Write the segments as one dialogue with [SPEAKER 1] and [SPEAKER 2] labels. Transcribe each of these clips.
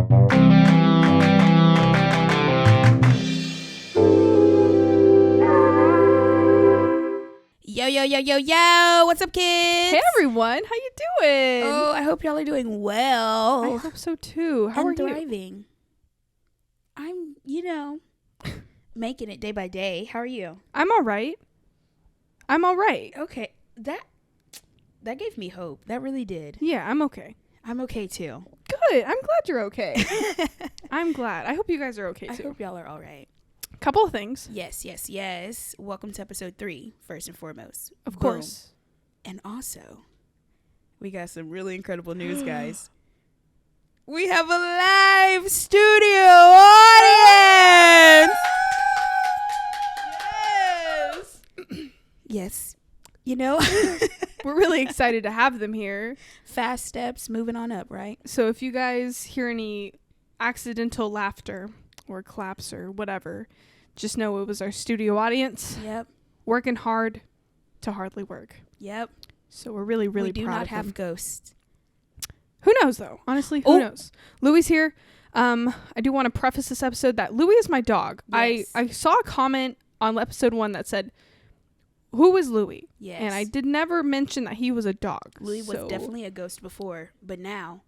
[SPEAKER 1] Yo, what's up, kids?
[SPEAKER 2] Hey everyone, how you doing?
[SPEAKER 1] Oh, I hope y'all are doing well.
[SPEAKER 2] I hope so too. How are
[SPEAKER 1] thriving? I'm, making it day by day. How are you?
[SPEAKER 2] I'm all right.
[SPEAKER 1] Okay, that gave me hope. That really did.
[SPEAKER 2] Yeah, I'm okay.
[SPEAKER 1] I'm okay too.
[SPEAKER 2] Good. I'm glad you're okay. I'm glad. I hope you guys are okay too.
[SPEAKER 1] I hope y'all are all right.
[SPEAKER 2] Couple of things.
[SPEAKER 1] Yes. Welcome to episode 3, first and foremost.
[SPEAKER 2] Of course.
[SPEAKER 1] And also, we got some really incredible news, guys. We have a live studio audience! Yes.
[SPEAKER 2] We're really excited to have them here.
[SPEAKER 1] Fast steps, moving on up, right?
[SPEAKER 2] So if you guys hear any accidental laughter or claps or whatever, just know it was our studio audience.
[SPEAKER 1] Yep.
[SPEAKER 2] Working hard to hardly work.
[SPEAKER 1] Yep.
[SPEAKER 2] So we're really, really proud of them.
[SPEAKER 1] We do not have ghosts.
[SPEAKER 2] Who knows, though? Honestly, who knows? Louie's here. I do want to preface this episode that Louie is my dog. Yes. I saw a comment on episode 1 that said, "Who is Louie?"
[SPEAKER 1] Yes.
[SPEAKER 2] And I did never mention that he was a dog.
[SPEAKER 1] Louie was definitely a ghost before, but now...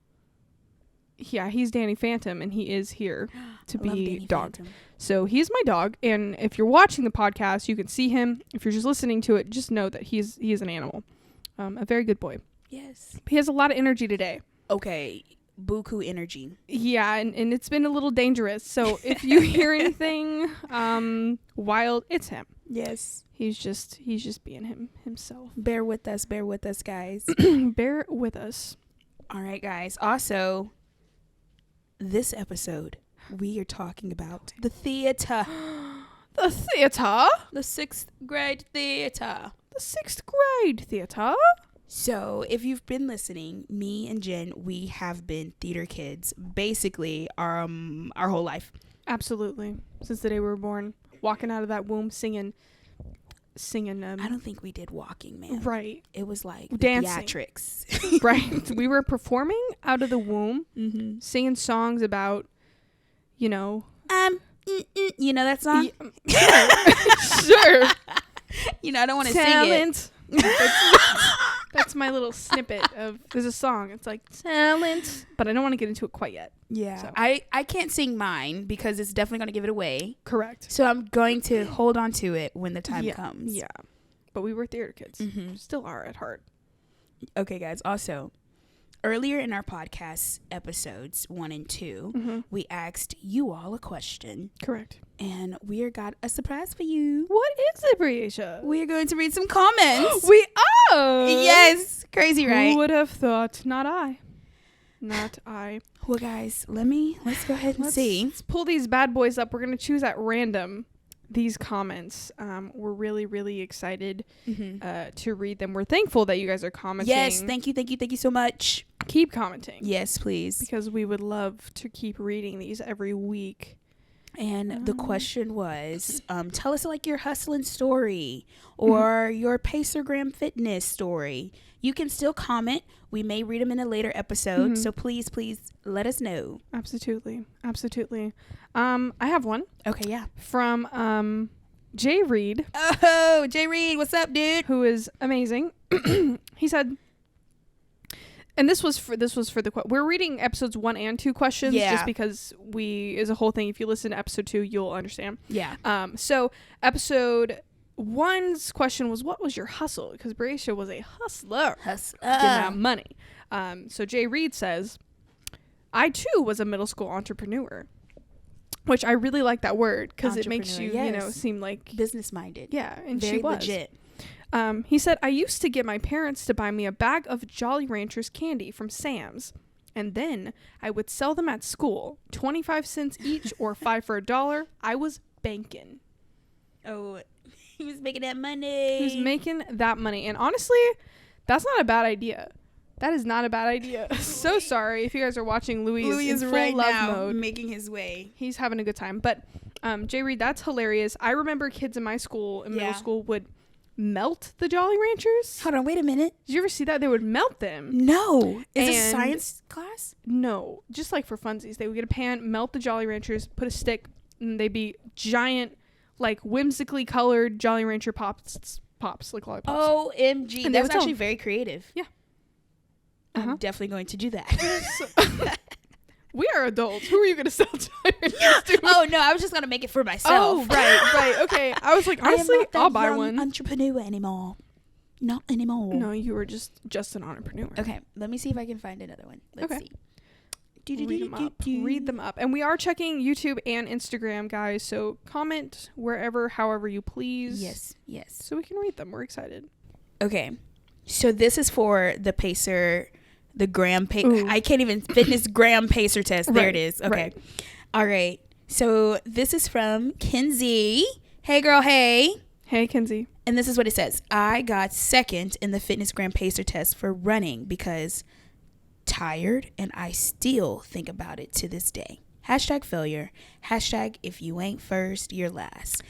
[SPEAKER 2] Yeah, he's Danny Phantom, and he is here to be dog.
[SPEAKER 1] Phantom.
[SPEAKER 2] So he's my dog, and if you're watching the podcast, you can see him. If you're just listening to it, just know that he is an animal. A very good boy.
[SPEAKER 1] Yes.
[SPEAKER 2] He has a lot of energy today.
[SPEAKER 1] Okay, buku energy.
[SPEAKER 2] Yeah, and it's been a little dangerous. So if you hear anything wild, it's him.
[SPEAKER 1] Yes.
[SPEAKER 2] He's just being himself.
[SPEAKER 1] Bear with us, guys.
[SPEAKER 2] Bear with us.
[SPEAKER 1] All right, guys. Also, this episode, we are talking about the theater.
[SPEAKER 2] The theater?
[SPEAKER 1] The 6th grade theater.
[SPEAKER 2] The 6th grade theater?
[SPEAKER 1] So, if you've been listening, me and Jen, we have been theater kids basically our whole life.
[SPEAKER 2] Absolutely. Since the day we were born, walking out of that womb singing.
[SPEAKER 1] I don't think we did walking, man.
[SPEAKER 2] Right.
[SPEAKER 1] It was like
[SPEAKER 2] dancing.
[SPEAKER 1] Theatrics.
[SPEAKER 2] Right. We were performing out of the womb, singing songs about, you know
[SPEAKER 1] that song?
[SPEAKER 2] Sure.
[SPEAKER 1] I don't want to sing
[SPEAKER 2] it. That's my little snippet of, there's a song. It's like, talent. But I don't want to get into it quite yet.
[SPEAKER 1] Yeah.
[SPEAKER 2] So.
[SPEAKER 1] I can't sing mine because it's definitely going to give it away.
[SPEAKER 2] Correct.
[SPEAKER 1] So I'm going to hold on to it when the time comes.
[SPEAKER 2] Yeah. But we were theater kids. Still are at heart.
[SPEAKER 1] Okay, guys. Also, earlier in our podcast episodes 1 and 2, we asked you all a question.
[SPEAKER 2] Correct.
[SPEAKER 1] And we got a surprise for you.
[SPEAKER 2] What is it, Breasha?
[SPEAKER 1] We are going to read some comments.
[SPEAKER 2] We are?
[SPEAKER 1] Yes. Crazy, right?
[SPEAKER 2] Who would have thought? Not I.
[SPEAKER 1] Well, guys, let's go ahead and see.
[SPEAKER 2] Let's pull these bad boys up. We're going to choose at random these comments. We're really, really excited to read them. We're thankful that you guys are commenting.
[SPEAKER 1] Yes, thank you so much.
[SPEAKER 2] Keep commenting.
[SPEAKER 1] Yes, please.
[SPEAKER 2] Because we would love to keep reading these every week.
[SPEAKER 1] And the question was, tell us like your hustling story or your Pacergram fitness story. You can still comment. We may read them in a later episode. So please let us know.
[SPEAKER 2] Absolutely. I have one.
[SPEAKER 1] Okay, yeah.
[SPEAKER 2] From Jay Reed.
[SPEAKER 1] Oh, Jay Reed, what's up, dude?
[SPEAKER 2] Who is amazing. He said, and this was for the we're reading episodes 1 and 2 questions just because is a whole thing. If you listen to episode 2, you'll understand.
[SPEAKER 1] Yeah.
[SPEAKER 2] So episode 1's question was, what was your hustle? Because Breasha was a hustler. Getting that money. So Jay Reed says, I too was a middle school entrepreneur, which I really like that word because it makes you, seem like
[SPEAKER 1] business minded.
[SPEAKER 2] Yeah. And
[SPEAKER 1] very
[SPEAKER 2] she was
[SPEAKER 1] legit.
[SPEAKER 2] He said, I used to get my parents to buy me a bag of Jolly Ranchers candy from Sam's, and then I would sell them at school, 25 cents each or 5 for $1. I was banking.
[SPEAKER 1] Oh, he was making that money.
[SPEAKER 2] He was making that money. And honestly, that's not a bad idea. That is not a bad idea. So sorry if you guys are watching. Louis is in full
[SPEAKER 1] right
[SPEAKER 2] love
[SPEAKER 1] now
[SPEAKER 2] mode,
[SPEAKER 1] making his way.
[SPEAKER 2] He's having a good time. But Jay Reed, that's hilarious. I remember kids in my school, in middle school, would melt the Jolly Ranchers.
[SPEAKER 1] Hold on, wait a minute.
[SPEAKER 2] Did you ever see that? They would melt them.
[SPEAKER 1] No. Is it a science class?
[SPEAKER 2] No. Just like for funsies. They would get a pan, melt the Jolly Ranchers, put a stick, and they'd be giant, like whimsically colored Jolly Rancher pops like lollipops.
[SPEAKER 1] OMG.
[SPEAKER 2] And
[SPEAKER 1] That's actually very creative.
[SPEAKER 2] Yeah.
[SPEAKER 1] I'm definitely going to do that.
[SPEAKER 2] We are adults. Who are you going to sell Jolly Ranchers to?
[SPEAKER 1] Oh, no. I was just going to make it for myself.
[SPEAKER 2] Oh, right. Okay. I was like, honestly, I'll buy one.
[SPEAKER 1] Entrepreneur anymore. Not anymore.
[SPEAKER 2] No, you were just an entrepreneur.
[SPEAKER 1] Okay. Let me see if I can find another one. Let's see.
[SPEAKER 2] Read them up. And we are checking YouTube and Instagram, guys. So comment wherever, however you please.
[SPEAKER 1] Yes.
[SPEAKER 2] So we can read them. We're excited.
[SPEAKER 1] Okay. So this is for the Pacer, the Graham Pacer. I can't even fitness Graham Pacer test. There it is. Okay.
[SPEAKER 2] Right.
[SPEAKER 1] All right. So this is from Kinsey. Hey, girl. Hey.
[SPEAKER 2] Hey, Kinsey.
[SPEAKER 1] And this is what it says. I got second in the fitness Graham Pacer test for running because tired, and I still think about it to this day. #failure. #if you ain't first, you're last.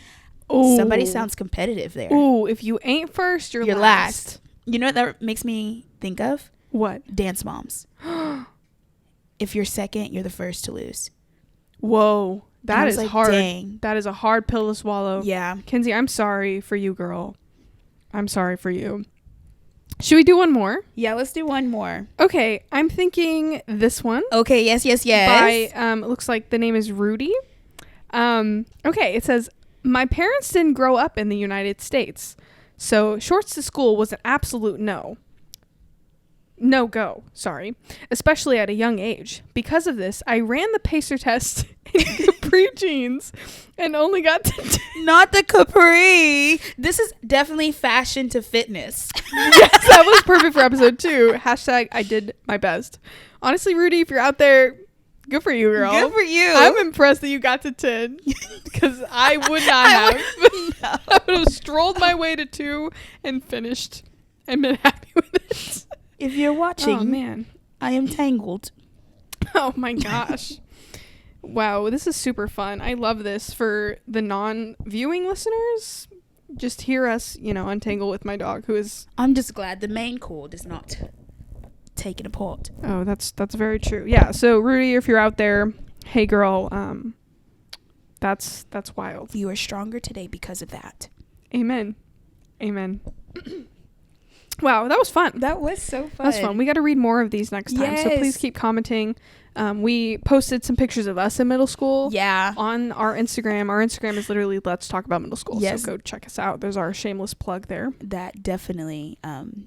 [SPEAKER 2] Ooh.
[SPEAKER 1] Somebody sounds competitive there.
[SPEAKER 2] Ooh, if you ain't first, you're last.
[SPEAKER 1] You know what that makes me think of?
[SPEAKER 2] What?
[SPEAKER 1] Dance moms. If you're second, you're the first to lose.
[SPEAKER 2] Whoa. That is hard.
[SPEAKER 1] Dang.
[SPEAKER 2] That is a hard pill to swallow.
[SPEAKER 1] Yeah.
[SPEAKER 2] Kinsey, I'm sorry for you, girl. I'm sorry for you. Should we do one more?
[SPEAKER 1] Yeah, let's do one more.
[SPEAKER 2] Okay, I'm thinking this one.
[SPEAKER 1] Okay, yes.
[SPEAKER 2] By, looks like the name is Rudy. Okay, it says, my parents didn't grow up in the United States, so shorts to school was an absolute no. No go, sorry. Especially at a young age. Because of this, I ran the Pacer test in capri jeans and only got to...
[SPEAKER 1] Not the capri. This is definitely fashion to fitness.
[SPEAKER 2] Yes, that was perfect for episode 2. # I did my best. Honestly, Rudy, if you're out there, good for you, girl.
[SPEAKER 1] Good for you.
[SPEAKER 2] I'm impressed that you got to 10 because I would not have. I would have strolled my way to 2 and finished and been happy with it.
[SPEAKER 1] If you're watching,
[SPEAKER 2] oh man,
[SPEAKER 1] I am tangled.
[SPEAKER 2] Oh my gosh. Wow, this is super fun. I love this for the non-viewing listeners. Just hear us, untangle with my dog who is...
[SPEAKER 1] I'm just glad the main cord is not taken apart.
[SPEAKER 2] Oh, that's very true. Yeah, so Rudy, if you're out there, hey girl, that's wild.
[SPEAKER 1] You are stronger today because of that.
[SPEAKER 2] Amen. Wow, that was fun.
[SPEAKER 1] That was so fun.
[SPEAKER 2] That was fun. We got to read more of these next time. So please keep commenting. We posted some pictures of us in middle school.
[SPEAKER 1] Yeah.
[SPEAKER 2] On our Instagram. Our Instagram is literally Let's Talk About Middle School.
[SPEAKER 1] Yes.
[SPEAKER 2] So go check us out. There's our shameless plug there.
[SPEAKER 1] That definitely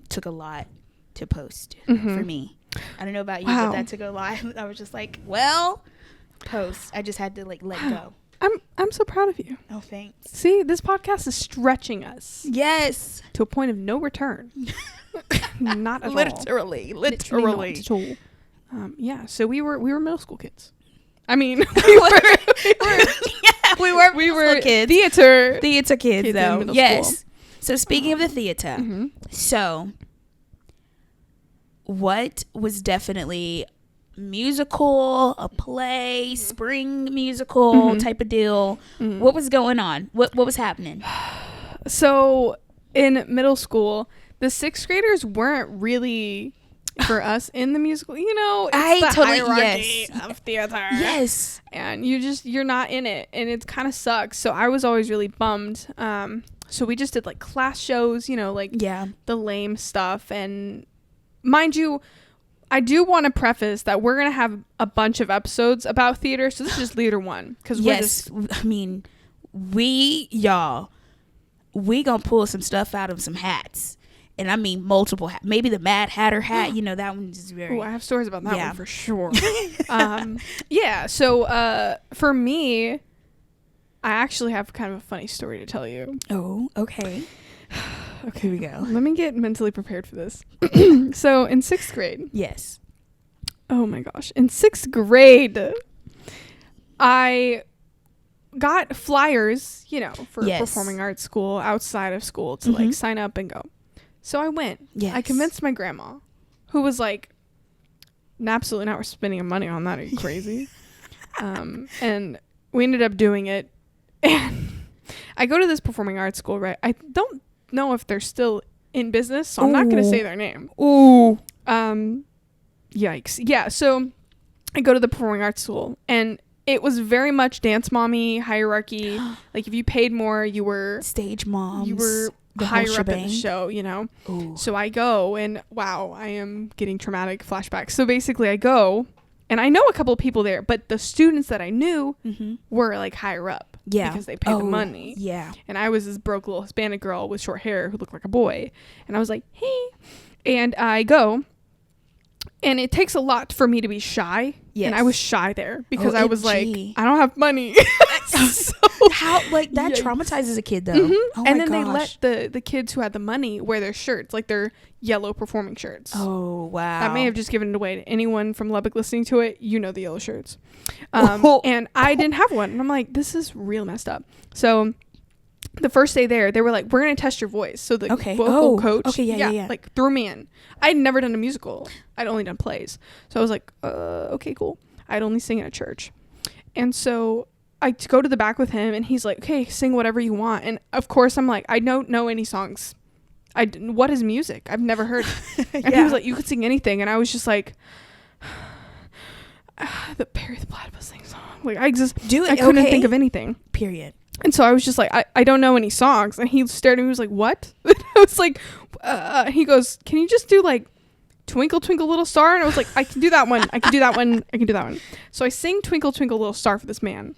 [SPEAKER 1] took a lot to post for me. I don't know about you, but that took a lot. I was just like, well, post. I just had to let go.
[SPEAKER 2] I'm so proud of you.
[SPEAKER 1] Oh, thanks.
[SPEAKER 2] See, this podcast is stretching us.
[SPEAKER 1] Yes.
[SPEAKER 2] To a point of no return. Not at all.
[SPEAKER 1] Literally.
[SPEAKER 2] Not at all. Yeah, so we were middle school kids. I mean,
[SPEAKER 1] we were kids. Theater kids though. Yes. School. So speaking of the theater, so what was definitely musical, a play, spring musical type of deal? What was going on? What was happening?
[SPEAKER 2] So in middle school, the 6th graders weren't really for us in the musical, it's the hierarchy of theater.
[SPEAKER 1] Yes.
[SPEAKER 2] And you're not in it, and it kind of sucks. So I was always really bummed. So we just did class shows, the lame stuff. And mind you, I do want to preface that we're going to have a bunch of episodes about theater. So this is just theater 1. Because
[SPEAKER 1] we going to pull some stuff out of some hats. And I mean multiple hats. Maybe the Mad Hatter hat. That one is very...
[SPEAKER 2] Oh, I have stories about that one for sure. So for me, I actually have kind of a funny story to tell you.
[SPEAKER 1] Oh, okay. Okay, here we go.
[SPEAKER 2] Let me get mentally prepared for this. So in 6th grade.
[SPEAKER 1] Yes.
[SPEAKER 2] Oh my gosh. In 6th grade, I got flyers, for performing arts school outside of school to sign up and go. So I went.
[SPEAKER 1] Yes.
[SPEAKER 2] I convinced my grandma, who was like, absolutely not spending money on that. Are you crazy? And we ended up doing it. And I go to this performing arts school, right? I don't know if they're still in business, so I'm not going to say their name.
[SPEAKER 1] Ooh.
[SPEAKER 2] Yikes. Yeah, so I go to the performing arts school, and it was very much dance mommy hierarchy. Like, if you paid more, you were
[SPEAKER 1] stage moms.
[SPEAKER 2] You were higher up in the show, you know?
[SPEAKER 1] Ooh. So
[SPEAKER 2] I go, and wow, I am getting traumatic flashbacks. So basically I go, and I know a couple of people there, but the students that I knew were like higher up.
[SPEAKER 1] Yeah.
[SPEAKER 2] Because they paid the money.
[SPEAKER 1] Yeah.
[SPEAKER 2] And I was this broke little Hispanic girl with short hair who looked like a boy. And I was like, hey. And I go, and it takes a lot for me to be shy. Yes. And I was shy there because I was like, I don't have money.
[SPEAKER 1] So how, like, that traumatizes a kid, though. Oh
[SPEAKER 2] and then they let the kids who had the money wear their shirts, like their yellow performing shirts.
[SPEAKER 1] Oh, wow.
[SPEAKER 2] I may have just given it away to anyone from Lubbock listening to it. You know the yellow shirts. And I didn't have one. And I'm like, this is real messed up. So the first day there, they were like, we're going to test your voice. So the vocal coach like threw me in. I had never done a musical. I'd only done plays. So I was like, okay, cool. I'd only sing at a church. And so I go to the back with him, and he's like, okay, sing whatever you want. And of course I'm like, I don't know any songs. What is music? I've never heard it. And he was like, you could sing anything. And I was just like, the Prairie the Platypus thing song. Like, I couldn't think of anything.
[SPEAKER 1] Period.
[SPEAKER 2] And so I was just like, I don't know any songs. And he stared at me and was like, what? And I was like, he goes, can you just do like Twinkle Twinkle Little Star? And I was like, I can do that one. I can do that one. I can do that one. So I sing Twinkle Twinkle Little Star for this man.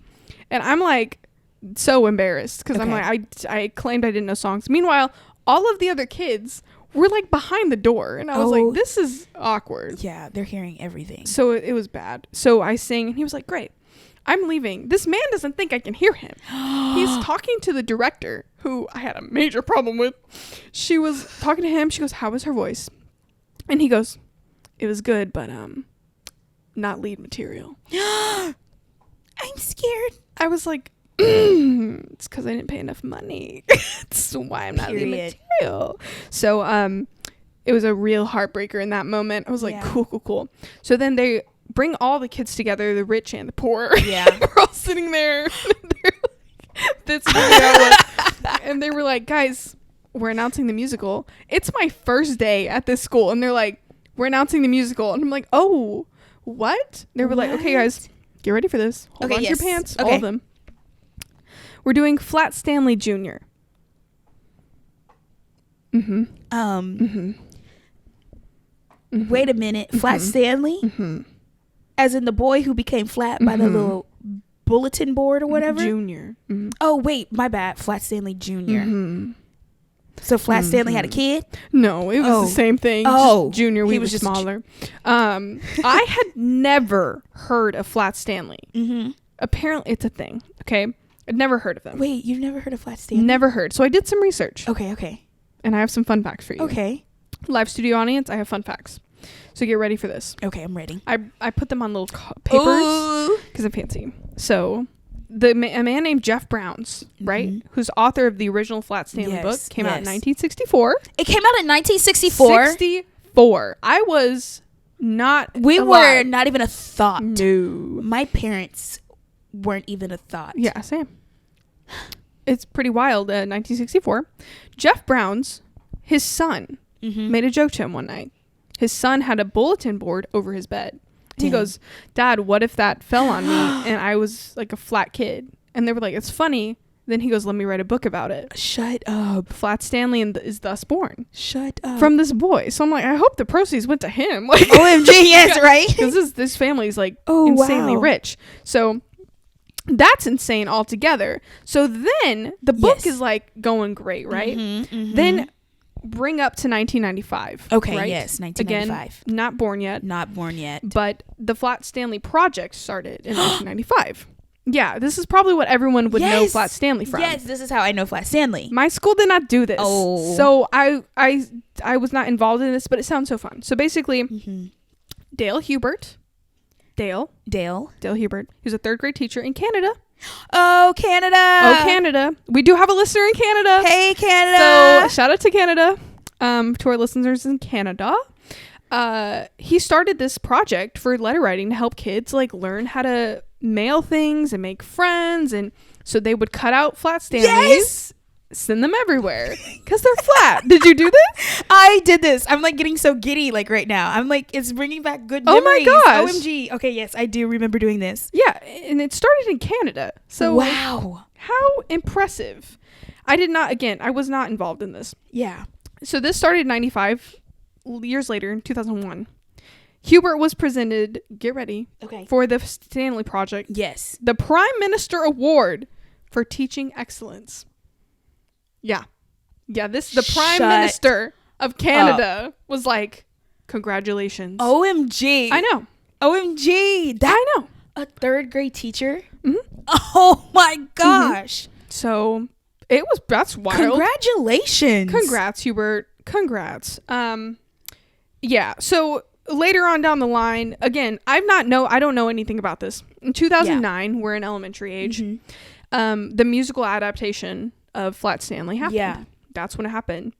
[SPEAKER 2] And I'm like so embarrassed because I'm like, I claimed I didn't know songs. Meanwhile, all of the other kids were like behind the door. And I was like, this is awkward.
[SPEAKER 1] Yeah, they're hearing everything.
[SPEAKER 2] So it was bad. So I sang, and he was like, great. I'm leaving. This man doesn't think I can hear him. He's talking to the director, who I had a major problem with. She was talking to him. She goes, how was her voice? And he goes, it was good, but not lead material.
[SPEAKER 1] I'm scared.
[SPEAKER 2] I was like, it's because I didn't pay enough money. That's why I'm not lead material. So it was a real heartbreaker in that moment. I was like, cool. So then they bring all the kids together, the rich and the poor. Yeah. We're all sitting there. And they were like, guys, we're announcing the musical. It's my first day at this school. And they're like, we're announcing the musical. And I'm like, oh, what? They were like, okay, guys, get ready for this. Hold on to your pants. Okay. All of them. We're doing Flat Stanley Jr.
[SPEAKER 1] Wait a minute. Flat Stanley? As in the boy who became flat by the little bulletin board or whatever?
[SPEAKER 2] Junior.
[SPEAKER 1] Oh, wait. My bad. Flat Stanley Jr. So Flat Stanley had a kid?
[SPEAKER 2] No, it was the same thing. Oh. Just Junior, we was just smaller. I had never heard of Flat Stanley. Apparently, it's a thing. Okay? I'd never heard of them.
[SPEAKER 1] Wait, you've never heard of Flat Stanley?
[SPEAKER 2] Never heard. So I did some research.
[SPEAKER 1] Okay.
[SPEAKER 2] And I have some fun facts for you.
[SPEAKER 1] Okay.
[SPEAKER 2] Live studio audience, I have fun facts. So get ready for this.
[SPEAKER 1] Okay, I'm ready.
[SPEAKER 2] I put them on little papers because I'm fancy. So a man named Jeff Browns, right, who's author of the original Flat Stanley book, came out in 1964.
[SPEAKER 1] It came out in 1964?
[SPEAKER 2] 64. I was not
[SPEAKER 1] We
[SPEAKER 2] alive.
[SPEAKER 1] were not even a thought.
[SPEAKER 2] No.
[SPEAKER 1] My parents weren't even a thought.
[SPEAKER 2] Yeah, same. It's pretty wild. 1964. Jeff Browns, his son, made a joke to him one night. His son had a bulletin board over his bed. He goes, Dad, what if that fell on me and I was like a flat kid? And they were like, it's funny. Then he goes, let me write a book about it.
[SPEAKER 1] Shut up.
[SPEAKER 2] Flat Stanley is thus born.
[SPEAKER 1] Shut up.
[SPEAKER 2] From this boy. So I'm like, I hope the proceeds went to him. Like,
[SPEAKER 1] OMG, yes, right?
[SPEAKER 2] Because this family's like insanely rich. So that's insane altogether. So then the book is like going great, right? Then bring up to 1995.
[SPEAKER 1] Okay,
[SPEAKER 2] right?
[SPEAKER 1] yes, 1995.
[SPEAKER 2] Again, not born yet. But the Flat Stanley Project started in 1995. Yeah, this is probably what everyone would know Flat Stanley from.
[SPEAKER 1] Yes, this is how I know Flat Stanley.
[SPEAKER 2] My school did not do this. Oh. So I was not involved in this, but it sounds so fun. So basically, Dale Hubert. Dale Hubert. He was a third grade teacher in Canada.
[SPEAKER 1] Oh, Canada.
[SPEAKER 2] We do have a listener in Canada.
[SPEAKER 1] Hey, Canada.
[SPEAKER 2] So shout out to Canada. To our listeners in Canada. He started this project for letter writing to help kids like learn how to mail things and make friends. And so they would cut out Flat Stanleys send them everywhere because they're flat. Did you do this?
[SPEAKER 1] I did this. I'm like getting so giddy like right now. I'm like, it's bringing back good memories.
[SPEAKER 2] Oh my gosh.
[SPEAKER 1] OMG. Okay, yes, I do remember doing this.
[SPEAKER 2] Yeah, and it started in Canada. So
[SPEAKER 1] wow.
[SPEAKER 2] How impressive. I was not involved in this.
[SPEAKER 1] Yeah.
[SPEAKER 2] So this started in 95. Years later, in 2001, Hubert was presented, get ready, for the Stanley Project.
[SPEAKER 1] Yes.
[SPEAKER 2] The Prime Minister Award for Teaching Excellence. Yeah. Yeah, the Prime Minister of Canada was like, congratulations.
[SPEAKER 1] OMG.
[SPEAKER 2] I know.
[SPEAKER 1] OMG.
[SPEAKER 2] I know.
[SPEAKER 1] A third grade teacher?
[SPEAKER 2] Mm-hmm.
[SPEAKER 1] Oh my gosh.
[SPEAKER 2] Mm-hmm. So that's wild.
[SPEAKER 1] Congratulations.
[SPEAKER 2] Congrats, Hubert. Congrats. Yeah. So later on down the line, again, I don't know anything about this. In 2009, we're in elementary age. Mm-hmm. The musical adaptation of Flat Stanley happened.
[SPEAKER 1] Yeah.
[SPEAKER 2] That's when it happened.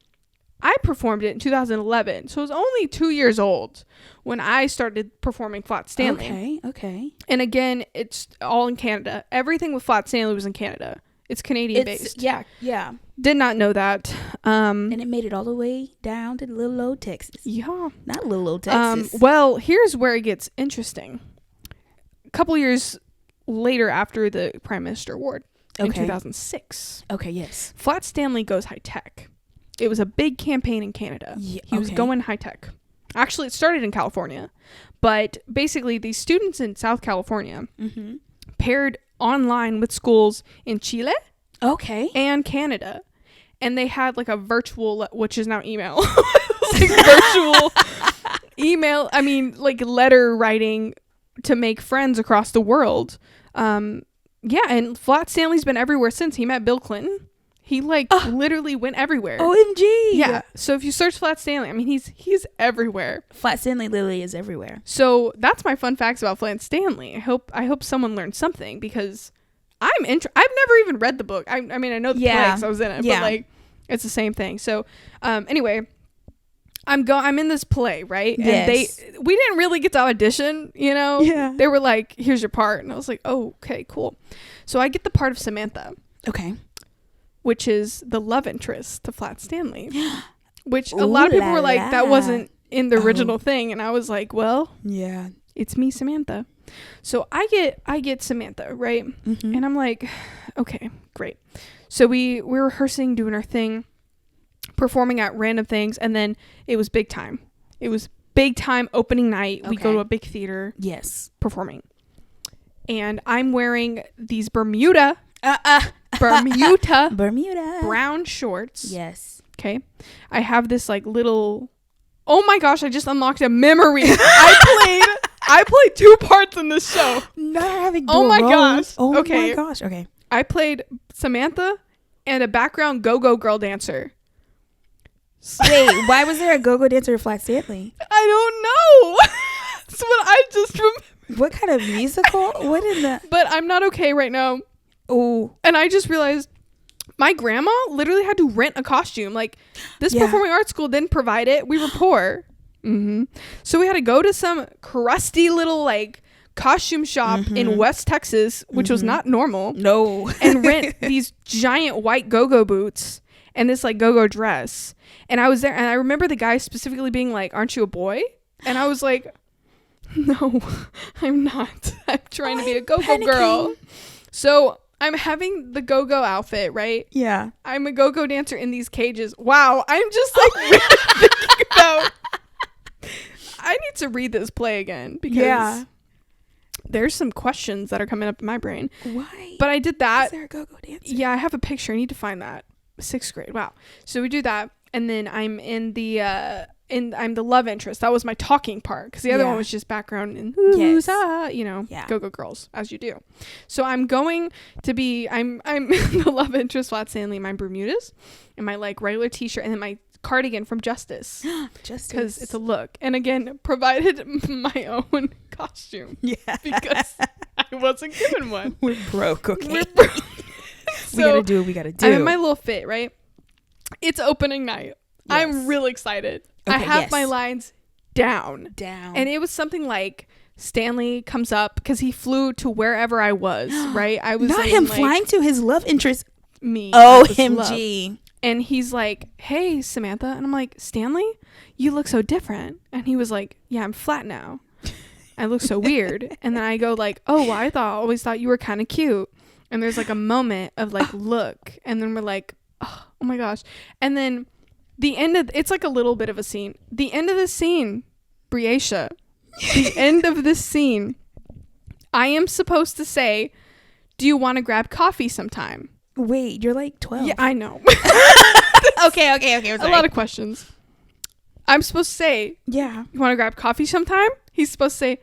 [SPEAKER 2] I performed it in 2011. So I was only 2 years old when I started performing Flat Stanley.
[SPEAKER 1] Okay.
[SPEAKER 2] And again, it's all in Canada. Everything with Flat Stanley was in Canada. It's Canadian based.
[SPEAKER 1] Yeah.
[SPEAKER 2] Did not know that.
[SPEAKER 1] And it made it all the way down to little old Texas.
[SPEAKER 2] Yeah.
[SPEAKER 1] Not little old Texas.
[SPEAKER 2] Well, here's where it gets interesting. A couple years later after the Prime Minister Award in 2006.
[SPEAKER 1] Okay, yes.
[SPEAKER 2] Flat Stanley goes high tech. It was a big campaign in Canada. Yeah, he was going high tech. Actually, it started in California. But basically, these students in South California paired online with schools in Chile and Canada. And they had like a virtual, which is now email. Like virtual email. I mean, like letter writing to make friends across the world. Yeah, and Flat Stanley's been everywhere since. He met Bill Clinton. He literally went everywhere.
[SPEAKER 1] OMG.
[SPEAKER 2] Yeah. So if you search Flat Stanley, I mean, he's everywhere.
[SPEAKER 1] Flat Stanley literally is everywhere.
[SPEAKER 2] So that's my fun facts about Flat Stanley. I hope someone learned something because I've never even read the book. I mean, I know the play because I was in it, but like it's the same thing. So anyway, I'm in this play, right?
[SPEAKER 1] Yes.
[SPEAKER 2] And we didn't really get to audition, you know?
[SPEAKER 1] Yeah.
[SPEAKER 2] They were like, here's your part. And I was like, oh, okay, cool. So I get the part of Samantha.
[SPEAKER 1] Okay.
[SPEAKER 2] Which is the love interest to Flat Stanley. Which a lot of people were like, that wasn't in the original thing. And I was like, well,
[SPEAKER 1] yeah,
[SPEAKER 2] it's me, Samantha. So I get Samantha, right? Mm-hmm. And I'm like, okay, great. So we're rehearsing, doing our thing, performing at random things, and then it was big time. It was big time opening night. We go to a big theater.
[SPEAKER 1] Yes.
[SPEAKER 2] Performing. And I'm wearing these Bermuda brown shorts.
[SPEAKER 1] Yes.
[SPEAKER 2] Okay. I have this like little, oh my gosh, I just unlocked a memory. I played 2 parts in this show.
[SPEAKER 1] Not having
[SPEAKER 2] Oh my gosh.
[SPEAKER 1] Oh
[SPEAKER 2] okay.
[SPEAKER 1] my gosh. Okay.
[SPEAKER 2] I played Samantha and a background go-go girl dancer.
[SPEAKER 1] Wait, why was there a go-go dancer at Flat Stanley?
[SPEAKER 2] I don't know. That's what I just remember.
[SPEAKER 1] What kind of musical? What in the...
[SPEAKER 2] But I'm not okay right now.
[SPEAKER 1] Oh.
[SPEAKER 2] And I just realized my grandma literally had to rent a costume. Like, this performing arts school didn't provide it. We were poor. Mm-hmm. So we had to go to some crusty little, like, costume shop in West Texas, which was not normal.
[SPEAKER 1] No.
[SPEAKER 2] And rent these giant white go-go boots and this, like, go-go dress. And I was there, and I remember the guy specifically being like, aren't you a boy? And I was like, no, I'm not. I'm trying to be a go-go girl. So I'm having the go-go outfit, right?
[SPEAKER 1] Yeah.
[SPEAKER 2] I'm a go-go dancer in these cages. Wow. I'm just like really thinking about, I need to read this play again because there's some questions that are coming up in my brain.
[SPEAKER 1] Why?
[SPEAKER 2] But I did that.
[SPEAKER 1] Is there a go-go dancer?
[SPEAKER 2] Yeah, I have a picture. I need to find that. 6th grade. Wow. So we do that. And then I'm in the, I'm the love interest. That was my talking part because the other one was just background and go-go girls, as you do. So I'm going to be, I'm the love interest, Flat Stanley, my Bermudas and my like regular t-shirt and then my cardigan from Justice.
[SPEAKER 1] Justice.
[SPEAKER 2] Because it's a look. And again, provided my own costume. Yeah. Because I wasn't given one.
[SPEAKER 1] We're broke, okay?
[SPEAKER 2] We're broke.
[SPEAKER 1] We gotta do what we gotta do.
[SPEAKER 2] I'm in my little fit, right? It's opening night. Yes. I'm really excited. Okay, I have my lines down. And it was something like Stanley comes up because he flew to wherever I was, right? I was
[SPEAKER 1] not him flying to his love interest
[SPEAKER 2] me.
[SPEAKER 1] OMG.
[SPEAKER 2] And he's like, hey, Samantha. And I'm like, Stanley, you look so different. And he was like, yeah, I'm flat now. I look so weird. And then I go like, oh, well, always thought you were kind of cute. And there's like a moment of like, look. And then we're like, oh my gosh. And then it's like a little bit of a scene. The end of the scene, Breasha, the end of this scene, I am supposed to say, do you want to grab coffee sometime?
[SPEAKER 1] Wait, you're like 12.
[SPEAKER 2] Yeah, I know.
[SPEAKER 1] Okay.
[SPEAKER 2] A lot of questions. I'm supposed to say,
[SPEAKER 1] yeah,
[SPEAKER 2] you want to grab coffee sometime? He's supposed to say,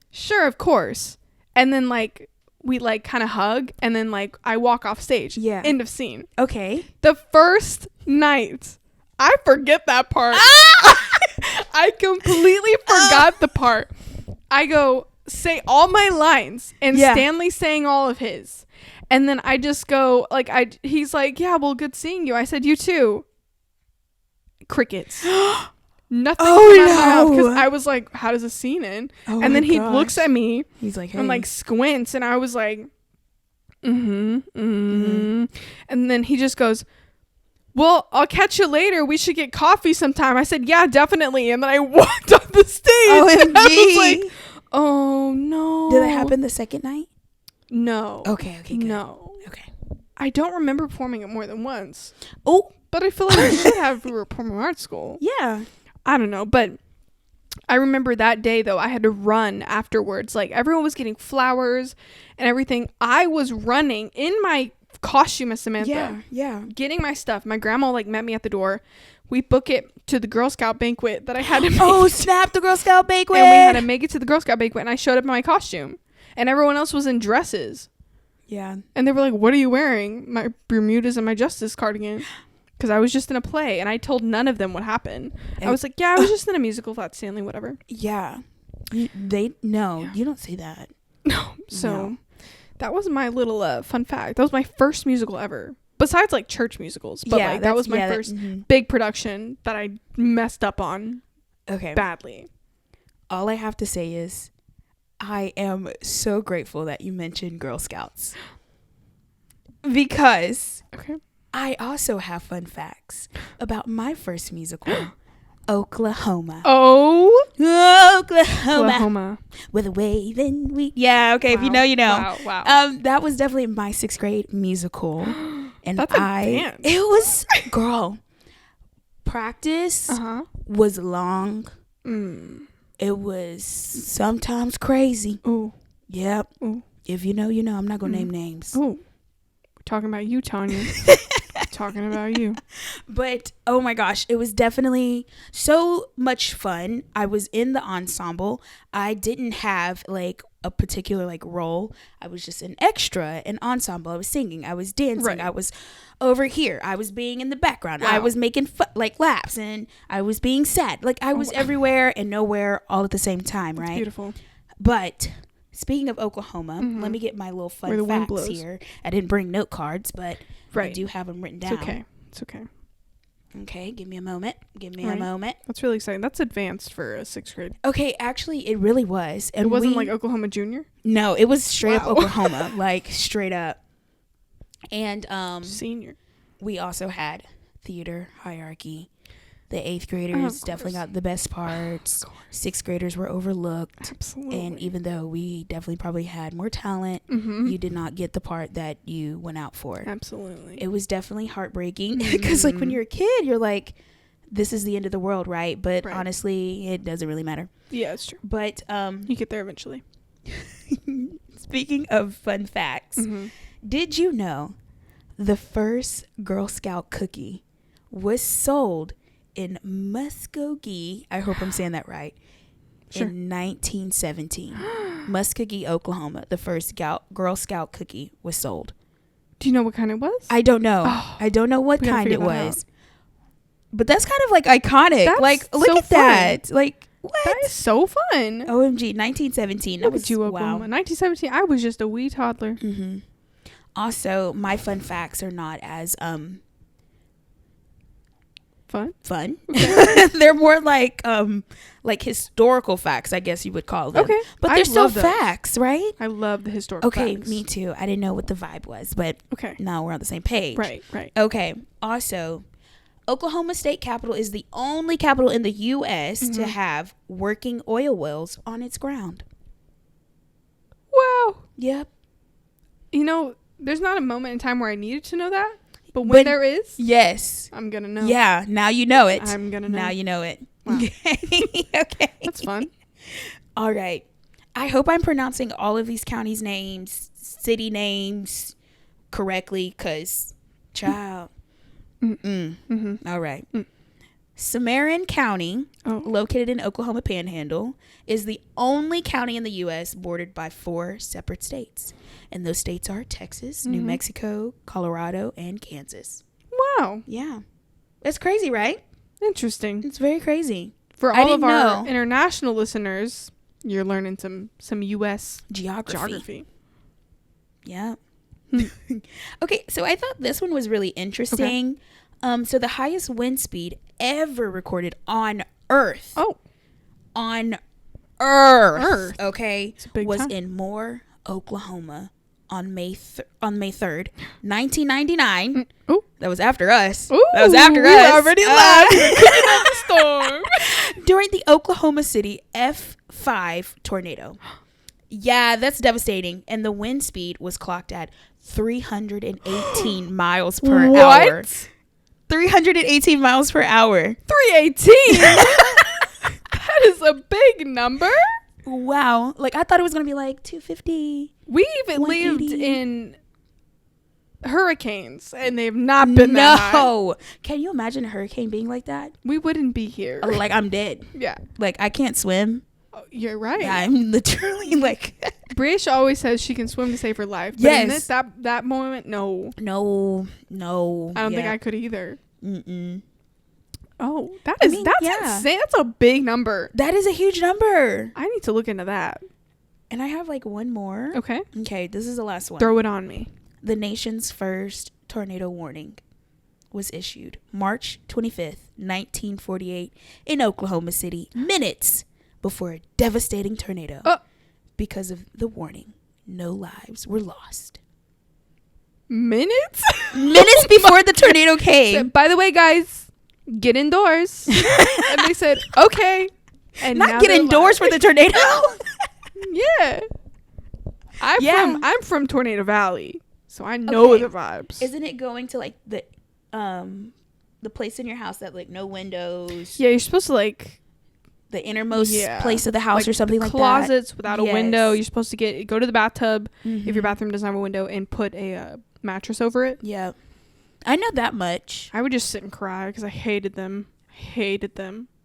[SPEAKER 2] sure, of course. And then like we like kind of hug, and then like I walk off stage.
[SPEAKER 1] Yeah.
[SPEAKER 2] End of scene.
[SPEAKER 1] Okay.
[SPEAKER 2] The first night, I forget that part. I completely forgot the part. I go say all my lines, and Stanley saying all of his. And then I just go like he's like, yeah, well, good seeing you. I said, you too. Crickets. Nothing. Because I was like, how does this scene end? And then he looks at me.
[SPEAKER 1] He's like, hey.
[SPEAKER 2] And like squints, and I was like, and then he just goes, well, I'll catch you later. We should get coffee sometime. I said, yeah, definitely. And then I walked on the stage.
[SPEAKER 1] OMG.
[SPEAKER 2] And I was like, oh no.
[SPEAKER 1] Did that happen the second night?
[SPEAKER 2] No.
[SPEAKER 1] Okay, good.
[SPEAKER 2] No.
[SPEAKER 1] Okay.
[SPEAKER 2] I don't remember performing it more than once.
[SPEAKER 1] Oh.
[SPEAKER 2] But I feel like we should have if we were performing arts school.
[SPEAKER 1] Yeah.
[SPEAKER 2] I don't know. But I remember that day, though, I had to run afterwards. Like, everyone was getting flowers and everything. I was running in my costume as Samantha.
[SPEAKER 1] Yeah.
[SPEAKER 2] Getting my stuff. My grandma, like, met me at the door. We book it to the Girl Scout banquet that I had to make.
[SPEAKER 1] Oh, snap, the Girl Scout banquet.
[SPEAKER 2] And we had to make it to the Girl Scout banquet, and I showed up in my costume. And everyone else was in dresses.
[SPEAKER 1] Yeah.
[SPEAKER 2] And they were like, what are you wearing? My Bermudas and my Justice cardigan. Because I was just in a play, and I told none of them what happened. And I was like, yeah, I was just in a musical, Flat Stanley, whatever.
[SPEAKER 1] Yeah. You don't say that.
[SPEAKER 2] No. So that was my little fun fact. That was my first musical ever. Besides, like, church musicals. But, like, that was my first big production that I messed up on badly.
[SPEAKER 1] All I have to say is I am so grateful that you mentioned Girl Scouts. Because I also have fun facts about my first musical, Oklahoma.
[SPEAKER 2] Oh.
[SPEAKER 1] Oklahoma. With a waving we. Yeah, okay. Wow. If you know, you know.
[SPEAKER 2] Wow.
[SPEAKER 1] That was definitely my 6th grade musical. And
[SPEAKER 2] that's advanced.
[SPEAKER 1] It was, girl, practice was long. It was sometimes crazy.
[SPEAKER 2] Ooh.
[SPEAKER 1] Yep. Ooh. If you know, you know. I'm not going to name names.
[SPEAKER 2] Ooh. We're talking about you, Tanya. Talking about you.
[SPEAKER 1] But, oh my gosh, it was definitely so much fun. I was in the ensemble. I didn't have, like, a particular, like, role. I was just an extra, an ensemble. I was singing. I was dancing. Right. I was over here. I was being in the background. Wow. I was making, laughs, and I was being sad. Like, I was everywhere and nowhere all at the same time, right?
[SPEAKER 2] That's beautiful.
[SPEAKER 1] But speaking of Oklahoma, let me get my little fun facts here. I didn't bring note cards, but I do have them written down.
[SPEAKER 2] It's okay.
[SPEAKER 1] Okay, give me a moment. A moment.
[SPEAKER 2] That's really exciting. That's advanced for a 6th grade.
[SPEAKER 1] Okay, actually, it really was. And
[SPEAKER 2] it wasn't like Oklahoma Junior?
[SPEAKER 1] No, it was straight up Oklahoma, like straight up. And
[SPEAKER 2] senior.
[SPEAKER 1] We also had theater hierarchy. The 8th graders definitely got the best parts. 6th graders were overlooked.
[SPEAKER 2] Absolutely.
[SPEAKER 1] And even though we definitely probably had more talent, you did not get the part that you went out for.
[SPEAKER 2] Absolutely.
[SPEAKER 1] It was definitely heartbreaking because like when you're a kid, you're like, this is the end of the world, right? But honestly, it doesn't really matter.
[SPEAKER 2] Yeah, it's true.
[SPEAKER 1] But
[SPEAKER 2] you get there eventually.
[SPEAKER 1] Speaking of fun facts, did you know the first Girl Scout cookie was sold in Muskogee, I hope I'm saying that right, in 1917. Muskogee, Oklahoma, the first Girl Scout cookie was sold.
[SPEAKER 2] Do you know what kind it was?
[SPEAKER 1] I don't know. I don't know what kind it was. But that's kind of like iconic. That's like, look at that. Like, what?
[SPEAKER 2] That is so fun.
[SPEAKER 1] OMG, 1917.
[SPEAKER 2] Look at you, Oklahoma. 1917, I was just a wee toddler.
[SPEAKER 1] Also, my fun facts are not as Fun.
[SPEAKER 2] Okay.
[SPEAKER 1] They're more like historical facts, I guess you would call them.
[SPEAKER 2] Okay.
[SPEAKER 1] But they're still facts, right?
[SPEAKER 2] I love the historical facts.
[SPEAKER 1] Okay, me too. I didn't know what the vibe was, but
[SPEAKER 2] okay.
[SPEAKER 1] now we're on the same page.
[SPEAKER 2] Right.
[SPEAKER 1] Okay. Also, Oklahoma State Capitol is the only capital in the U.S. to have working oil wells on its ground.
[SPEAKER 2] Wow.
[SPEAKER 1] Yep.
[SPEAKER 2] You know, there's not a moment in time where I needed to know that. But when there is,
[SPEAKER 1] yes,
[SPEAKER 2] I'm going to know.
[SPEAKER 1] Yeah, now you know it.
[SPEAKER 2] I'm going to know.
[SPEAKER 1] Now you know it.
[SPEAKER 2] Wow.
[SPEAKER 1] Okay.
[SPEAKER 2] That's fun.
[SPEAKER 1] All right. I hope I'm pronouncing all of these counties' names, city names correctly, because, child. All right. Cimarron County, located in Oklahoma Panhandle, is the only county in the U.S. bordered by 4 separate states. And those states are Texas, New Mexico, Colorado, and Kansas.
[SPEAKER 2] Wow.
[SPEAKER 1] Yeah. That's crazy, right?
[SPEAKER 2] Interesting.
[SPEAKER 1] It's very crazy.
[SPEAKER 2] For all of our international listeners, you're learning some U.S. geography.
[SPEAKER 1] Yeah. Okay, so I thought this one was really interesting. Okay. So the highest wind speed ever recorded on Earth.
[SPEAKER 2] Oh.
[SPEAKER 1] On Earth. Okay. Was
[SPEAKER 2] time.
[SPEAKER 1] in Moore, Oklahoma on May 3rd, 1999.
[SPEAKER 2] Oh.
[SPEAKER 1] That was after us.
[SPEAKER 2] Ooh,
[SPEAKER 1] that was after us.
[SPEAKER 2] Already left. The storm.
[SPEAKER 1] During the Oklahoma City F5 tornado. Yeah, that's devastating. And the wind speed was clocked at 318 miles per hour. 318 miles per hour.
[SPEAKER 2] 318? That is a big number.
[SPEAKER 1] Wow. Like, I thought it was going to be like 250.
[SPEAKER 2] We've lived in hurricanes, and they've not been that high.
[SPEAKER 1] No. Can you imagine a hurricane being like that?
[SPEAKER 2] We wouldn't be here.
[SPEAKER 1] Like, I'm dead.
[SPEAKER 2] Yeah.
[SPEAKER 1] Like, I can't swim.
[SPEAKER 2] Oh, you're right.
[SPEAKER 1] I'm literally like...
[SPEAKER 2] Breasha always says she can swim to save her life. But in this, that moment, no.
[SPEAKER 1] No.
[SPEAKER 2] I don't think I could either.
[SPEAKER 1] Mm-mm.
[SPEAKER 2] Oh, that's insane. That's a big number.
[SPEAKER 1] That is a huge number.
[SPEAKER 2] I need to look into that.
[SPEAKER 1] And I have like one more.
[SPEAKER 2] Okay.
[SPEAKER 1] Okay, this is the last one.
[SPEAKER 2] Throw it on me.
[SPEAKER 1] The nation's first tornado warning was issued March 25th, 1948 in Oklahoma City, minutes before a devastating tornado. Because of the warning, no lives were lost.
[SPEAKER 2] Minutes?
[SPEAKER 1] Minutes before the tornado came.
[SPEAKER 2] By the way, guys, get indoors. And they said, okay. And
[SPEAKER 1] not get indoors for the tornado.
[SPEAKER 2] Yeah. I'm from Tornado Valley, so I know the vibes.
[SPEAKER 1] Isn't it going to like the place in your house that like no windows?
[SPEAKER 2] Yeah, you're supposed to like
[SPEAKER 1] the innermost place of the house, like, or something like that.
[SPEAKER 2] Closets without a window. You're supposed to go to the bathtub if your bathroom doesn't have a window and put a mattress over it.
[SPEAKER 1] Yeah. I know that much.
[SPEAKER 2] I would just sit and cry because I hated them.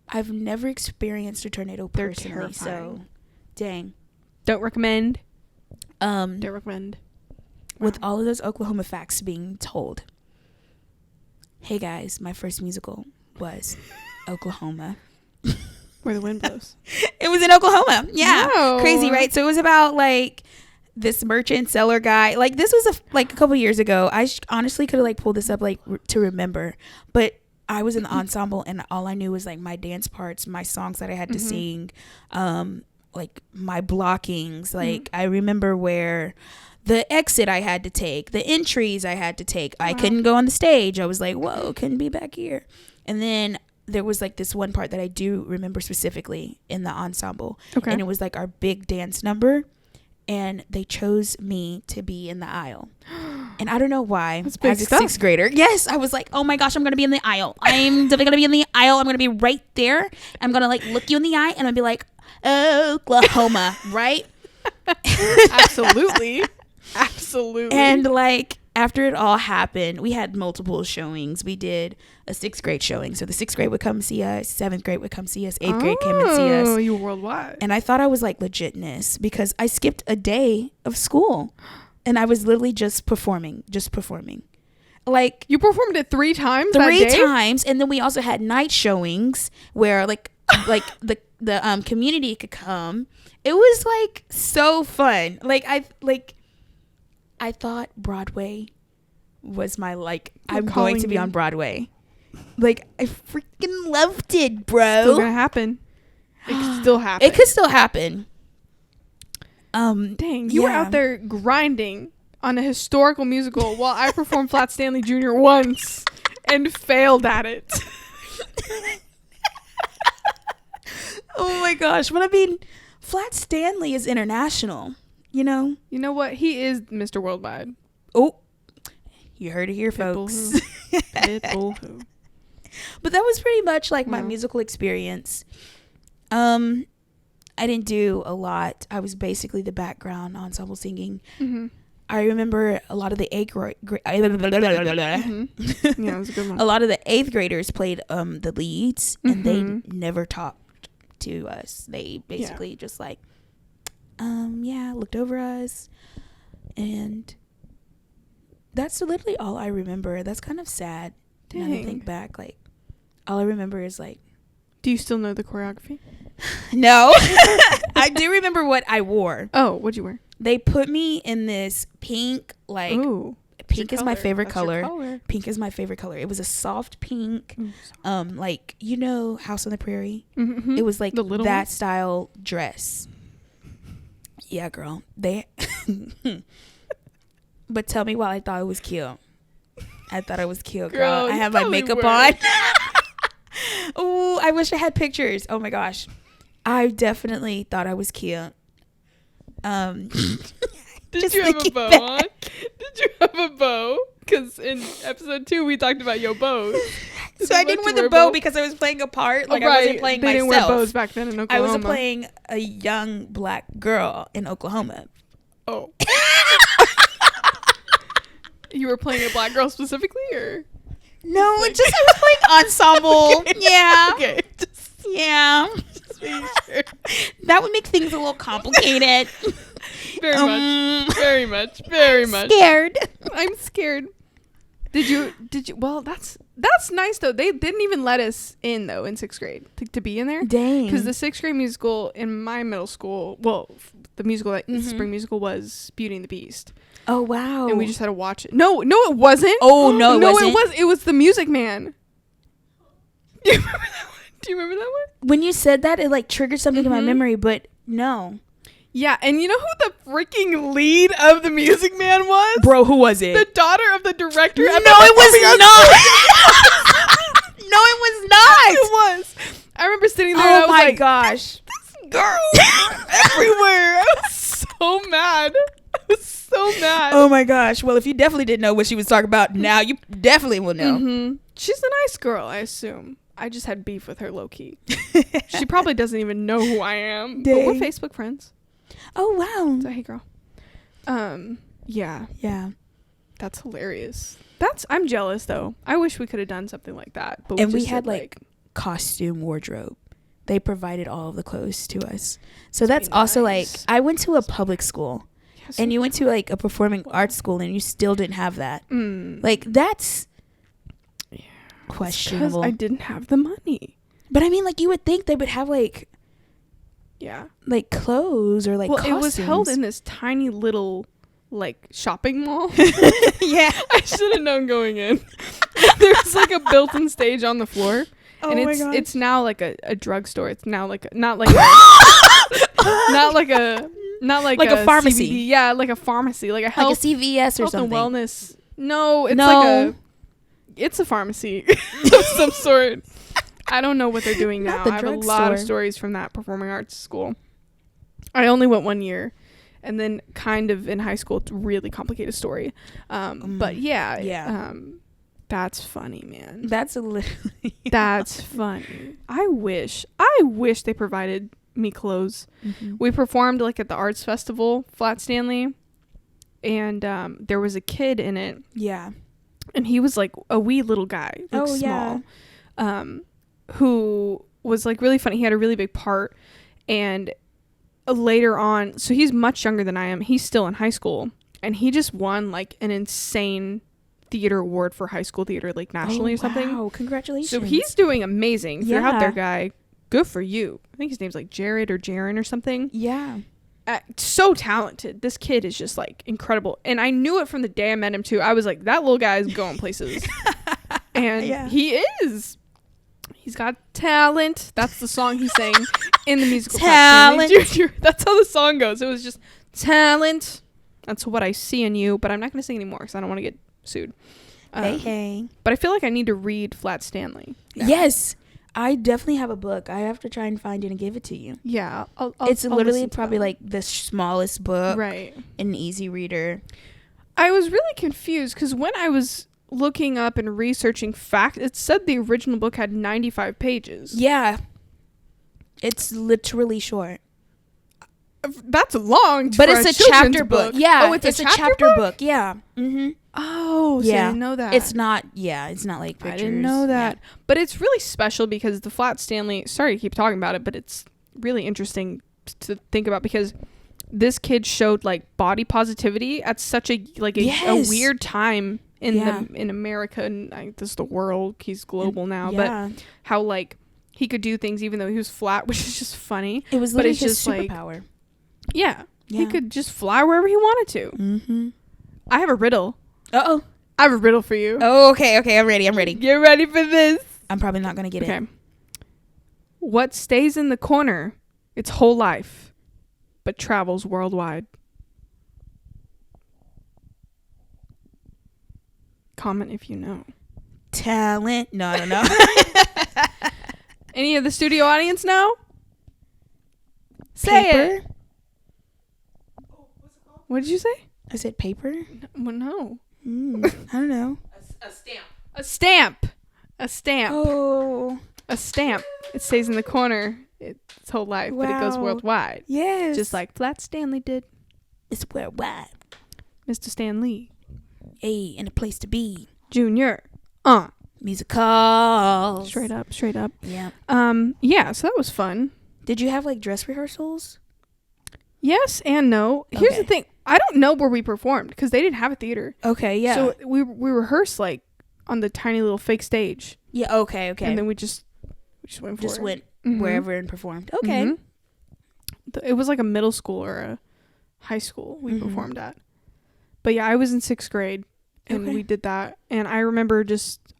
[SPEAKER 1] I've never experienced a tornado personally.
[SPEAKER 2] They're terrifying.
[SPEAKER 1] So dang.
[SPEAKER 2] Don't recommend. Don't recommend.
[SPEAKER 1] With all of those Oklahoma facts being told. Hey guys, my first musical was Oklahoma.
[SPEAKER 2] Where the wind blows.
[SPEAKER 1] It was in Oklahoma. Yeah.
[SPEAKER 2] No.
[SPEAKER 1] Crazy, right? So it was about like this merchant seller guy. Like this was a couple years ago. I honestly could have like pulled this up like to remember, but I was in the ensemble and all I knew was like my dance parts, my songs that I had to sing, like my blockings. Like I remember where the exit I had to take, the entries I had to take. Wow. I couldn't go on the stage. I was like, whoa, couldn't be back here. And then there was like this one part that I do remember specifically in the ensemble. Okay. And it was like our big dance number. And they chose me to be in the aisle. And I don't know why. As a sixth grader. Yes. I was like, oh my gosh, I'm going to be in the aisle. I'm definitely going to be in the aisle. I'm going to be right there. I'm going to like look you in the eye and I'm going to be like, Oklahoma, right?
[SPEAKER 2] Absolutely. Absolutely.
[SPEAKER 1] And like after it all happened, we had multiple showings. We did a 6th grade showing. So the 6th grade would come see us. 7th grade would come see us. 8th grade came and see us.
[SPEAKER 2] Oh, you were worldwide.
[SPEAKER 1] And I thought I was like legitness because I skipped a day of school. And I was literally just performing. Like
[SPEAKER 2] you performed it 3 times.
[SPEAKER 1] 3 times, and then we also had night showings where like the community could come. It was like so fun. I thought Broadway was my I'm going to be on Broadway. Like, I freaking loved it, bro.
[SPEAKER 2] Still gonna happen. It could still happen.
[SPEAKER 1] It could still happen.
[SPEAKER 2] Dang, you were out there grinding on a historical musical while I performed Flat Stanley Jr. once and failed at it.
[SPEAKER 1] Oh my gosh. But I mean, Flat Stanley is international, you know?
[SPEAKER 2] You know what? He is Mr. Worldwide.
[SPEAKER 1] Oh, you heard it here, folks.
[SPEAKER 2] Pitbull who?
[SPEAKER 1] But that was pretty much like my musical experience. I didn't do a lot. I was basically the background ensemble singing.
[SPEAKER 2] Mm-hmm.
[SPEAKER 1] I remember a lot of the eighth grade.
[SPEAKER 2] Mm-hmm. Yeah, it was a good one.
[SPEAKER 1] A lot of the eighth graders played the leads, and they never talked to us. They basically just like, looked over us, and that's literally all I remember. That's kind of sad. Now that I think back, like, all I remember is like.
[SPEAKER 2] Do you still know the choreography?
[SPEAKER 1] No. I do remember what I wore.
[SPEAKER 2] Oh, what'd you wear?
[SPEAKER 1] They put me in this pink, like,
[SPEAKER 2] Ooh,
[SPEAKER 1] pink is my favorite color.
[SPEAKER 2] color.
[SPEAKER 1] Pink is my favorite color. It was a soft pink,
[SPEAKER 2] Ooh,
[SPEAKER 1] like, you know, House on the Prairie?
[SPEAKER 2] Mm-hmm.
[SPEAKER 1] It was like
[SPEAKER 2] the little
[SPEAKER 1] that
[SPEAKER 2] one?
[SPEAKER 1] style dress. Yeah, girl. But tell me why I thought it was cute. I thought it was cute, girl. I have my makeup on. Oh, I wish I had pictures. Oh my gosh. I definitely thought I was cute.
[SPEAKER 2] Did you have a bow on? Did you have a bow? Because in episode 2 we talked about your bows.
[SPEAKER 1] So I didn't wear the bow because I was playing a part. Like, I wasn't playing myself.
[SPEAKER 2] They didn't wear bows back then in Oklahoma.
[SPEAKER 1] I was playing a young black girl in Oklahoma.
[SPEAKER 2] Oh. You were playing a black girl specifically, or?
[SPEAKER 1] No, I was playing ensemble.
[SPEAKER 2] Okay.
[SPEAKER 1] Yeah.
[SPEAKER 2] Okay.
[SPEAKER 1] Just making sure. That would make things a little complicated.
[SPEAKER 2] Very much.
[SPEAKER 1] Scared.
[SPEAKER 2] I'm scared. Did you? Well, that's nice though. They didn't even let us in though in 6th grade to be in there.
[SPEAKER 1] Dang.
[SPEAKER 2] Because the 6th grade musical in my middle school, well, the musical the spring musical was Beauty and the Beast.
[SPEAKER 1] Oh wow.
[SPEAKER 2] And we just had to watch it. No, it wasn't.
[SPEAKER 1] Oh no, it wasn't.
[SPEAKER 2] It was The Music Man. Do you remember that one?
[SPEAKER 1] When you said that, it like triggered something in my memory, but no.
[SPEAKER 2] Yeah, and you know who the freaking lead of The Music Man was?
[SPEAKER 1] Bro, who was it?
[SPEAKER 2] The daughter of the director.
[SPEAKER 1] No, it was not. No, it was not.
[SPEAKER 2] It was. I remember sitting there.
[SPEAKER 1] Oh
[SPEAKER 2] and I was
[SPEAKER 1] my
[SPEAKER 2] like,
[SPEAKER 1] gosh,
[SPEAKER 2] this girl everywhere. I was so mad.
[SPEAKER 1] Oh my gosh. Well, if you definitely didn't know what she was talking about, now you definitely will know.
[SPEAKER 2] Mm-hmm. She's a nice girl, I assume. I just had beef with her low key. She probably doesn't even know who I am. Dang. But we're Facebook friends.
[SPEAKER 1] Oh wow.
[SPEAKER 2] So hey girl. Yeah. That's hilarious. I'm jealous though. I wish we could have done something like that. But
[SPEAKER 1] we had like costume wardrobe. They provided all of the clothes to us. So that's also like, I went to a public school. Yes, and you went to like a performing arts school and you still didn't have that. Like that's questionable.
[SPEAKER 2] I didn't have the money.
[SPEAKER 1] But I mean, like, you would think they would have like like clothes or like costumes.
[SPEAKER 2] It was held in this tiny little like shopping mall.
[SPEAKER 1] Yeah.
[SPEAKER 2] I should have known going in. There's like a built-in stage on the floor.
[SPEAKER 1] Oh
[SPEAKER 2] and
[SPEAKER 1] my God.
[SPEAKER 2] It's now like a drugstore. It's now like not like a
[SPEAKER 1] pharmacy.
[SPEAKER 2] CBD. Yeah, like a pharmacy, like a health,
[SPEAKER 1] like a CVS or
[SPEAKER 2] health
[SPEAKER 1] something.
[SPEAKER 2] And wellness. No, it's a pharmacy of some sort. I don't know what they're doing now. I have a lot of stories from that performing arts school. I only went 1 year, and then kind of in high school, it's a really complicated story. But that's funny, man.
[SPEAKER 1] That's literally
[SPEAKER 2] that's funny. I wish they provided me clothes. We performed like at the arts festival, Flat Stanley, and there was a kid in it.
[SPEAKER 1] Yeah.
[SPEAKER 2] And he was like a wee little guy, like small, who was like really funny. He had a really big part, and later on, so he's much younger than I am. He's still in high school, and he just won like an insane theater award for high school theater, like nationally or something.
[SPEAKER 1] Wow, congratulations.
[SPEAKER 2] So he's doing amazing. If you're out there, guy, good for you. I think his name's like Jared or Jaren or something.
[SPEAKER 1] Yeah.
[SPEAKER 2] So talented. This kid is just like incredible. And I knew it from the day I met him too. I was like, that little guy is going places. And he is. He's got talent. That's the song he sang in the musical.
[SPEAKER 1] Talent.
[SPEAKER 2] That's how the song goes. It was just talent. That's what I see in you. But I'm not going to sing anymore because I don't want to get sued.
[SPEAKER 1] Hey.
[SPEAKER 2] But I feel like I need to read Flat Stanley.
[SPEAKER 1] Yeah. Yes. I definitely have a book. I have to try and find it and give it to you.
[SPEAKER 2] Yeah.
[SPEAKER 1] It's literally probably like the smallest book.
[SPEAKER 2] Right.
[SPEAKER 1] An easy reader.
[SPEAKER 2] I was really confused because when I was looking up and researching facts, it said the original book had 95 pages.
[SPEAKER 1] Yeah. It's literally short.
[SPEAKER 2] That's long.
[SPEAKER 1] But it's a chapter book. Yeah.
[SPEAKER 2] Oh, it's a chapter book?
[SPEAKER 1] Yeah. Mm-hmm.
[SPEAKER 2] Oh, yeah. See, I didn't know that.
[SPEAKER 1] It's not like pictures.
[SPEAKER 2] I didn't know that. Yeah. But it's really special because the Flat Stanley, sorry to keep talking about it, but it's really interesting to think about because this kid showed like body positivity at such a weird time in America and this is the world. He's global now, but how like he could do things even though he was flat, which is just funny.
[SPEAKER 1] It was literally his superpower.
[SPEAKER 2] Yeah, he could just fly wherever he wanted to. Mm-hmm. I have a riddle.
[SPEAKER 1] Uh-oh.
[SPEAKER 2] I have a riddle for you.
[SPEAKER 1] Oh, okay. I'm ready.
[SPEAKER 2] Get ready for this.
[SPEAKER 1] I'm probably not going to get it. Okay.
[SPEAKER 2] What stays in the corner its whole life, but travels worldwide? Comment if you know.
[SPEAKER 1] Talent. No, I don't know.
[SPEAKER 2] Any of the studio audience know? Say
[SPEAKER 1] paper?
[SPEAKER 2] It. What did you say?
[SPEAKER 1] I said paper.
[SPEAKER 2] No.
[SPEAKER 1] I don't know.
[SPEAKER 2] A stamp. A stamp. A stamp.
[SPEAKER 1] Oh.
[SPEAKER 2] A stamp. It stays in the corner its whole life, but it goes worldwide.
[SPEAKER 1] Yes.
[SPEAKER 2] Just like Flat Stanley did.
[SPEAKER 1] It's worldwide.
[SPEAKER 2] Mr. Stanley.
[SPEAKER 1] Hey, and a place to be.
[SPEAKER 2] Junior.
[SPEAKER 1] Musical.
[SPEAKER 2] Straight up.
[SPEAKER 1] Yeah.
[SPEAKER 2] Yeah, so that was fun.
[SPEAKER 1] Did you have like dress rehearsals?
[SPEAKER 2] Yes and no. Here's the thing. I don't know where we performed because they didn't have a theater.
[SPEAKER 1] Okay, yeah.
[SPEAKER 2] So we rehearsed like on the tiny little fake stage.
[SPEAKER 1] Yeah, okay.
[SPEAKER 2] And then we just went for it.
[SPEAKER 1] Went wherever and performed. Okay.
[SPEAKER 2] Mm-hmm. It was like a middle school or a high school we performed at. But yeah, I was in 6th grade and we did that. And I remember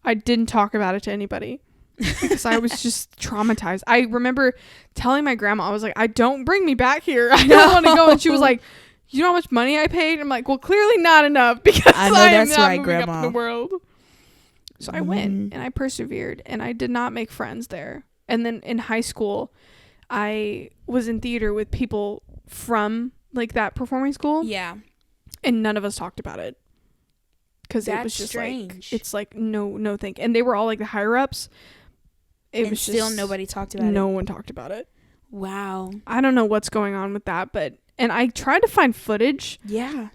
[SPEAKER 2] I didn't talk about it to anybody. Because I was just traumatized. I remember telling my grandma, I was like, don't bring me back here. I don't want to go. And she was like, you know how much money I paid? I'm like, well, clearly not enough because I am not moving Grandma. Up in the world. So I went and I persevered and I did not make friends there. And then in high school, I was in theater with people from like that performing school.
[SPEAKER 1] Yeah.
[SPEAKER 2] And none of us talked about it. Because it was just strange. Like, it's like, no, thank. And they were all like the higher ups. It was
[SPEAKER 1] still
[SPEAKER 2] just,
[SPEAKER 1] nobody talked about it.
[SPEAKER 2] No one talked about it.
[SPEAKER 1] Wow.
[SPEAKER 2] I don't know what's going on with that, and I tried to find footage.
[SPEAKER 1] Yeah.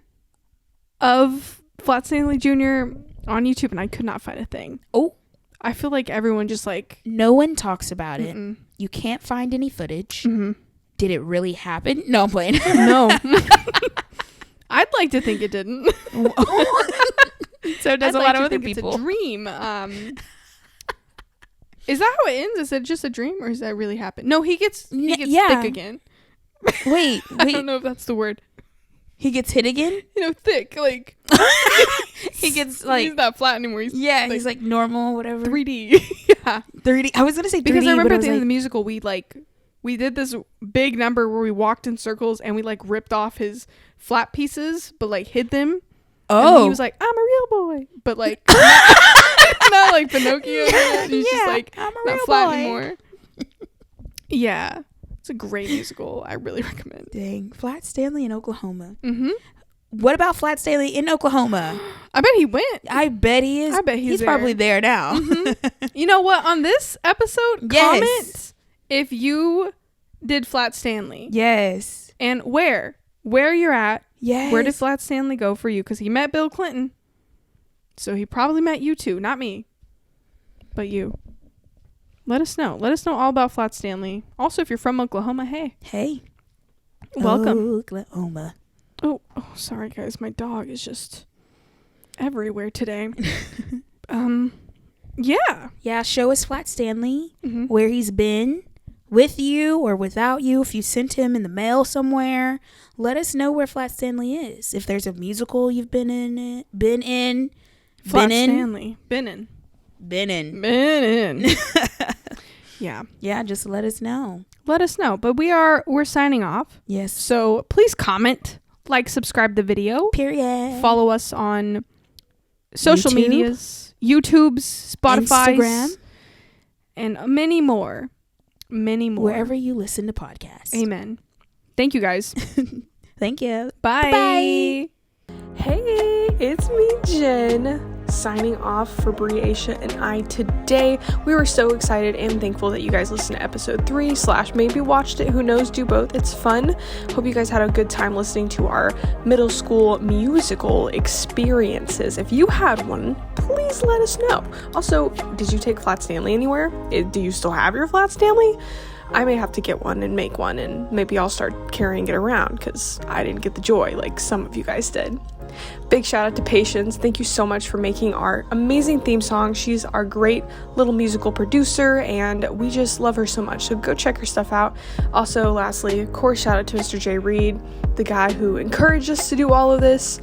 [SPEAKER 2] Of Flat Stanley Jr. on YouTube, and I could not find a thing.
[SPEAKER 1] Oh.
[SPEAKER 2] I feel like everyone just like.
[SPEAKER 1] No one talks about it. You can't find any footage. Mm-hmm. Did it really happen? No, I'm playing.
[SPEAKER 2] No. I'd like to think it didn't. So does a lot of other people. It's a dream. Is that how it ends? Is it just a dream, or does that really happen? No, he gets thick again.
[SPEAKER 1] Wait.
[SPEAKER 2] I don't know if that's the word.
[SPEAKER 1] He gets hit again?
[SPEAKER 2] Thick, like.
[SPEAKER 1] He gets like.
[SPEAKER 2] He's not flat anymore.
[SPEAKER 1] He's like normal, whatever.
[SPEAKER 2] 3D. Yeah.
[SPEAKER 1] 3D. I was gonna say 3D
[SPEAKER 2] because I remember at the end of the musical, we did this big number where we walked in circles and we like ripped off his flat pieces, but like hid them. Oh. And he was like, I'm a real boy, but like. Not like Pinocchio. He's just like I'm a not flat boy. Anymore. Yeah, it's a great musical. I really recommend.
[SPEAKER 1] Dang, Flat Stanley in Oklahoma. Mm-hmm. What about Flat Stanley in Oklahoma?
[SPEAKER 2] I bet he went.
[SPEAKER 1] I bet he is.
[SPEAKER 2] I bet he's
[SPEAKER 1] probably there now.
[SPEAKER 2] Mm-hmm. You know what? On this episode, comment if you did Flat Stanley.
[SPEAKER 1] Yes.
[SPEAKER 2] And where you're at.
[SPEAKER 1] Yes.
[SPEAKER 2] Where did Flat Stanley go for you? Because he met Bill Clinton. So he probably met you too, not me, but you. Let us know. Let us know all about Flat Stanley. Also, if you're from Oklahoma, hey, welcome.
[SPEAKER 1] Oklahoma.
[SPEAKER 2] Oh, sorry guys, my dog is just everywhere today. Yeah.
[SPEAKER 1] Show us Flat Stanley, where he's been with you or without you. If you sent him in the mail somewhere, let us know where Flat Stanley is. If there's a musical you've been in.
[SPEAKER 2] Flat Stanley. Been in.
[SPEAKER 1] been in.
[SPEAKER 2] Yeah,
[SPEAKER 1] just let us know.
[SPEAKER 2] But we're signing off.
[SPEAKER 1] Yes.
[SPEAKER 2] So please comment, like, subscribe the video.
[SPEAKER 1] Period.
[SPEAKER 2] Follow us on social medias, YouTube's, Spotify's,
[SPEAKER 1] Instagram,
[SPEAKER 2] and many more.
[SPEAKER 1] Wherever you listen to podcasts.
[SPEAKER 2] Amen. Thank you, guys.
[SPEAKER 1] Thank you.
[SPEAKER 2] Bye.
[SPEAKER 1] Bye.
[SPEAKER 3] Hey, it's me, Jen, signing off for Breasha and I today. We were so excited and thankful that you guys listened to episode 3 / maybe watched it. Who knows? Do both. It's fun. Hope you guys had a good time listening to our middle school musical experiences. If you had one, please let us know. Also, did you take Flat Stanley anywhere? Do you still have your Flat Stanley? I may have to get one and make one, and maybe I'll start carrying it around because I didn't get the joy like some of you guys did. Big shout out to Patience. Thank you so much for making our amazing theme song. She's our great little musical producer, and we just love her so much. So go check her stuff out. Also, lastly, of course, shout out to Mr. J. Reed, the guy who encouraged us to do all of this.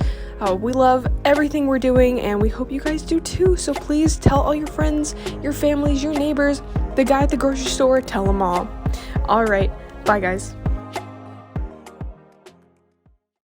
[SPEAKER 3] We love everything we're doing, and we hope you guys do too. So please tell all your friends, your families, your neighbors, the guy at the grocery store, tell them all. All right, bye guys.